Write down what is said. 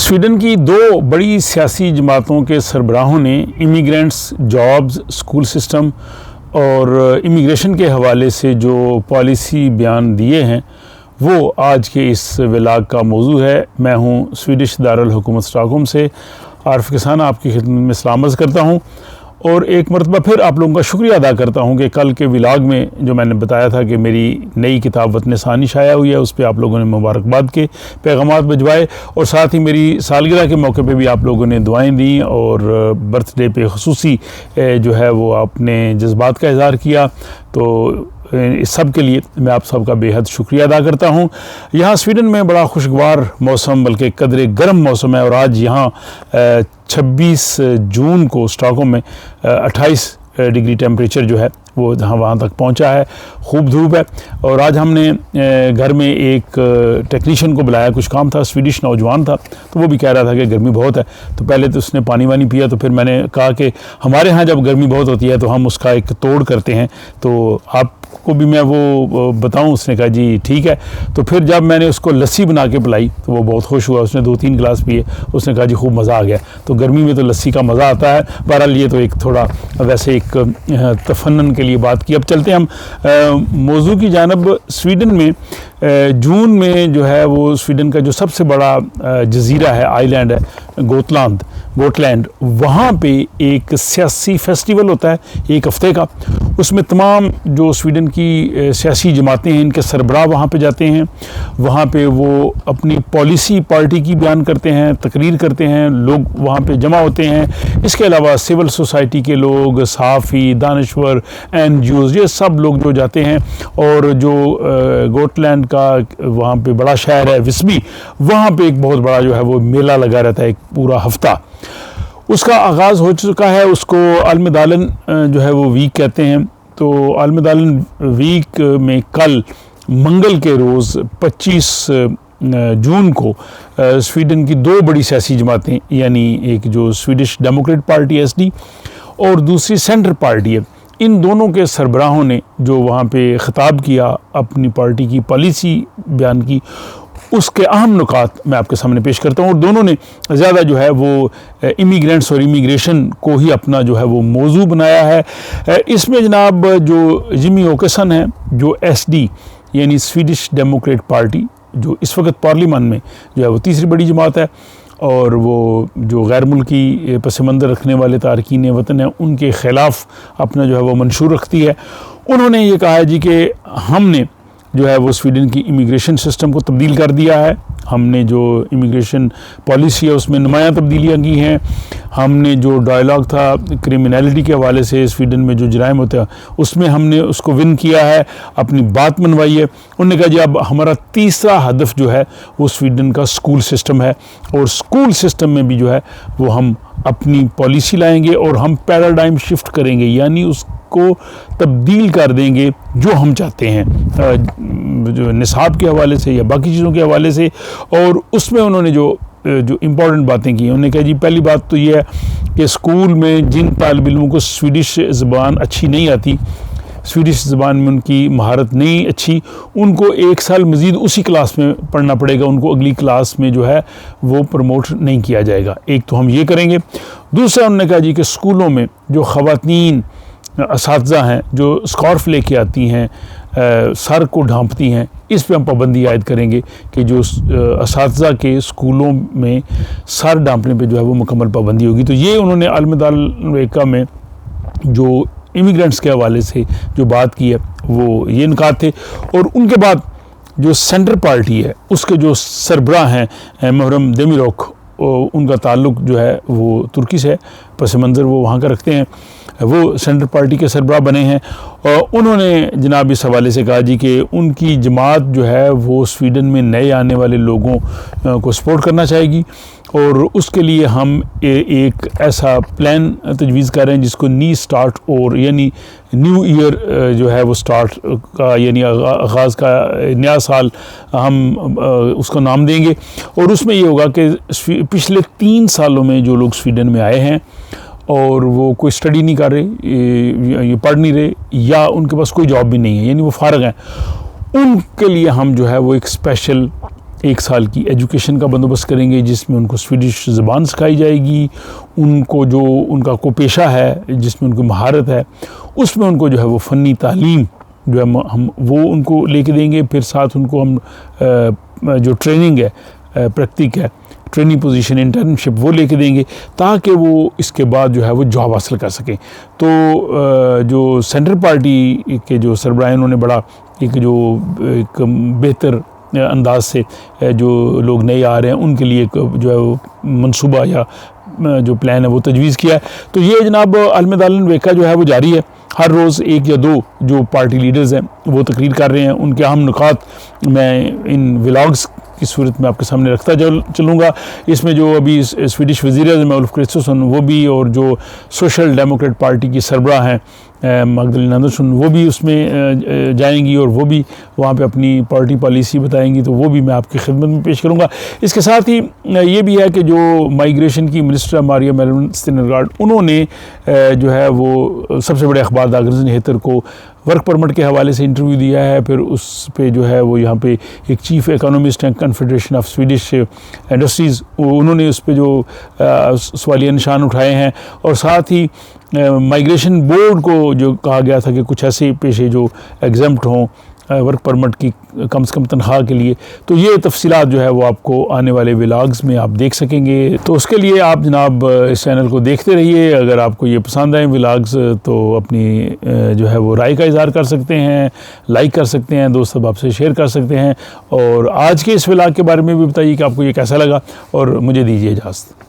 Sweden की दो बड़ी सियासी जमातों के सरबराहों ने इमिग्रेंट्स, जॉब्स, स्कूल सिस्टम और इमिग्रेशन के हवाले से जो पॉलिसी बयान दिए हैं वो आज के इस व्लॉग का मौजू है। मैं हूं स्वीडिश दारुल हुकूमत स्टॉकहोम से आरिफ किसान आपकी खिदमत में सलाम अर्ज़ करता हूं और एक मरतबा फिर आप लोगों का शुक्रिया अदा करता हूं कि कल के व्लॉग में जो मैंने बताया था कि मेरी नई किताब वतन सानी शाया हुई है, उस पर आप लोगों ने मुबारकबाद के पैगामात भिजवाए और साथ ही मेरी सालगिरह के मौके पे भी आप लोगों ने दुआएं दी और बर्थडे पे ख़ुसूसी जो है वो आपने जज्बात का इज़हार किया। तो इस सब के लिए मैं आप सबका बेहद शुक्रिया अदा करता हूँ। यहाँ स्वीडन में बड़ा खुशगवार मौसम बल्कि कदरे गर्म मौसम है और आज यहाँ 26 जून को स्टॉकहोम में 28 डिग्री टेम्परेचर जो है वो वहाँ तक पहुँचा है। खूब धूप है और आज हमने घर में एक टेक्नीशियन को बुलाया, कुछ काम था, स्वीडिश नौजवान था, तो वो भी कह रहा था कि गर्मी बहुत है। तो पहले तो उसने पानी वानी पिया, तो फिर मैंने कहा कि हमारे यहाँ जब गर्मी बहुत होती है तो हम उसका एक तोड़ करते हैं, तो आपको भी मैं वो बताऊं। उसने कहा जी ठीक है। तो फिर जब मैंने उसको लस्सी बना के पिलाई तो वो बहुत खुश हुआ, उसने 2-3 गिलास पिए, उसने कहा जी खूब मज़ा आ गया। तो गर्मी में तो लस्सी का मज़ा आता है। बहरहाल ये तो एक थोड़ा वैसे एक तफन्नन के लिए बात की। अब चलते हैं हम मौजू की जानब। स्वीडन में जून में जो है वो स्वीडन का जो सबसे बड़ा जजीरा है, आइलैंड है, गोटलैंड, वहाँ पे एक सियासी फेस्टिवल होता है एक हफ्ते का। उसमें तमाम जो स्वीडन की सियासी जमातें हैं इनके सरबराह वहाँ पे जाते हैं। वहाँ पे वो अपनी पॉलिसी पार्टी की बयान करते हैं, तकरीर करते हैं, लोग वहाँ पे जमा होते हैं। इसके अलावा सिविल सोसाइटी के लोग, सहाफ़ी, दानश्वर, NGOs, ये सब लोग जो जाते हैं। और जो गोटलैंड का वहाँ पे बड़ा शहर है विस्बी, वहाँ पे एक बहुत बड़ा जो है वो मेला लगा रहता है एक पूरा हफ्ता। उसका आगाज़ हो चुका है, उसको अल्मेदालन जो है वो वीक कहते हैं। तो अल्मेदालन वीक में कल मंगल के रोज़ 25 जून को स्वीडन की दो बड़ी सियासी जमातें, यानी एक जो स्वीडिश डेमोक्रेट पार्टी SD और दूसरी सेंटर पार्टी है, इन दोनों के सरबराहों ने जो वहाँ पे ख़िताब किया, अपनी पार्टी की पॉलिसी बयान की, उसके अहम नुकात मैं आपके सामने पेश करता हूँ। और दोनों ने ज़्यादा जो है वो इमिग्रेंट्स और इमिग्रेशन को ही अपना जो है वो मौजू बनाया है। इसमें जनाब जो जिमी ओकेसन है, जो SD यानी स्वीडिश डेमोक्रेट पार्टी, जो इस वक्त पार्लियामेंट में जो है वो तीसरी बड़ी जमात है और वो जो गैर मुल्की पस मंज़र रखने वाले तारकीन वतन हैं उनके ख़िलाफ़ अपना जो है वो मंशूर रखती है। उन्होंने ये कहा है जी कि हमने जो है वो स्वीडन की इमिग्रेशन सिस्टम को तब्दील कर दिया है। हमने जो इमिग्रेशन पॉलिसी है उसमें नुमायाँ तब्दीलियाँ की हैं। हमने जो डायलॉग था क्रिमिनलिटी के हवाले से, स्वीडन में जो जराइम होता है उसमें हमने उसको विन किया है, अपनी बात मनवाई है। उन्होंने कहा जी अब हमारा तीसरा हदफ जो है वो स्वीडन का स्कूल सिस्टम है और स्कूल सिस्टम में भी जो है वो हम अपनी पॉलिसी लाएंगे और हम पैराडाइम शिफ्ट करेंगे, यानी उसको तब्दील कर देंगे जो हम चाहते हैं, जो निसाब के हवाले से या बाकी चीज़ों के हवाले से। और उसमें उन्होंने जो इम्पॉर्टेंट बातें की, उन्होंने कहा जी पहली बात तो ये है कि स्कूल में जिन तालिब इल्मों को स्वीडिश ज़बान अच्छी नहीं आती, स्वीडिश ज़बान में उनकी महारत नहीं अच्छी, उनको 1 साल मज़ीद उसी क्लास में पढ़ना पड़ेगा, उनको अगली क्लास में जो है वो प्रमोट नहीं किया जाएगा। एक तो हम ये करेंगे। दूसरा उन्होंने कहा जी कि स्कूलों में जो ख़वातीन असातिज़ा हैं जो स्कार्फ लेके आती हैं, सर को ढांपती हैं, इस पे हम पाबंदी आयद करेंगे कि जो असातिज़ा के स्कूलों में सर ढांपने पे जो है वो मुकम्मल पाबंदी होगी। तो ये उन्होंने अल्मेदालन में जो इमिग्रेंट्स के हवाले से जो बात की है वो ये नुकात थे। और उनके बाद जो सेंटर पार्टी है उसके जो सरबराह हैं मुहर्रम देमिरोक, उनका ताल्लुक़ जो है वो तुर्की से है, पस मंज़र वो वहाँ का रखते हैं, वो सेंटर पार्टी के सरबराह बने हैं। और उन्होंने जनाब इस हवाले से कहा जी कि उनकी जमात जो है वो स्वीडन में नए आने वाले लोगों को सपोर्ट करना चाहेगी और उसके लिए हम एक ऐसा प्लान तजवीज़ कर रहे हैं जिसको नी स्टार्ट और यानी न्यू ईयर जो है वो स्टार्ट का यानी आगाज़ का नया साल हम उसको नाम देंगे। और उसमें ये होगा कि पिछले 3 सालों में जो लोग स्वीडन में आए हैं और वो कोई स्टडी नहीं कर रहे, ये पढ़ नहीं रहे या उनके पास कोई जॉब भी नहीं है, यानी वो फारग हैं, उनके लिए हम जो है वो एक स्पेशल 1 साल की एजुकेशन का बंदोबस्त करेंगे जिसमें उनको स्वीडिश ज़बान सिखाई जाएगी, उनको जो उनका को पेशा है जिसमें उनको महारत है उसमें उनको जो है वो फ़नी तालीम जो है हम वो उनको लेके देंगे। फिर साथ उनको हम जो ट्रेनिंग है, प्रैक्टिक है, ट्रेनिंग पोजीशन, इंटर्नशिप वो लेके देंगे ताकि वो इसके बाद जो है वो जॉब हासिल कर सकें। तो जो सेंट्रल पार्टी के जो सरबराह उन्होंने बड़ा एक बेहतर अंदाज से जो लोग नए आ रहे हैं उनके लिए एक जो है वो मंसूबा या जो प्लान है वो तजवीज़ किया है। तो ये जनाब अलमदालन वेका जो है वो जारी है। हर रोज़ 1 या 2 जो पार्टी लीडर्स हैं वो तकरीर कर रहे हैं, उनके अहम नुकात मैं इन व्लॉग्स की सूरत में आपके सामने रखता चलूँगा। इसमें जो अभी स्वीडिश वज़ीर-ए-आज़म उल्फ क्रिस्टोसन वो भी, और जो सोशल डेमोक्रेट पार्टी की सरबराह हैं मगदलेना एंडरसन वो भी उसमें जाएंगी और वो भी वहाँ पे अपनी पार्टी पॉलिसी बताएंगी, तो वो भी मैं आपकी खिदमत में पेश करूँगा। इसके साथ ही ये भी है कि जो माइग्रेशन की मिनिस्टर मारिया मेलन स्टिनरगार्ड उन्होंने जो है वो सबसे बड़े अखबार दागरजन हेतर को वर्क परमिट के हवाले से इंटरव्यू दिया है। फिर उस पे जो है वो यहाँ पे एक चीफ इकोनॉमिस्ट हैं कन्फेडरेशन ऑफ स्वीडिश इंडस्ट्रीज़, उन्होंने उस पे जो सवालिया निशान उठाए हैं। और साथ ही माइग्रेशन बोर्ड को जो कहा गया था कि कुछ ऐसे पेशे जो एग्जम्प्ट हों वर्क परमिट की कम से कम तनख्वाह के लिए, तो ये तफसीलात जो है वो आपको आने वाले व्लॉग्स में आप देख सकेंगे। तो उसके लिए आप जनाब इस चैनल को देखते रहिए। अगर आपको ये पसंद आए व्लॉग्स तो अपनी जो है वो राय का इज़हार कर सकते हैं, लाइक कर सकते हैं, दोस्त अब आपसे शेयर कर सकते हैं। और आज के इस व्लॉग के बारे में भी बताइए कि आपको ये कैसा लगा, और मुझे दीजिए इजाज़त।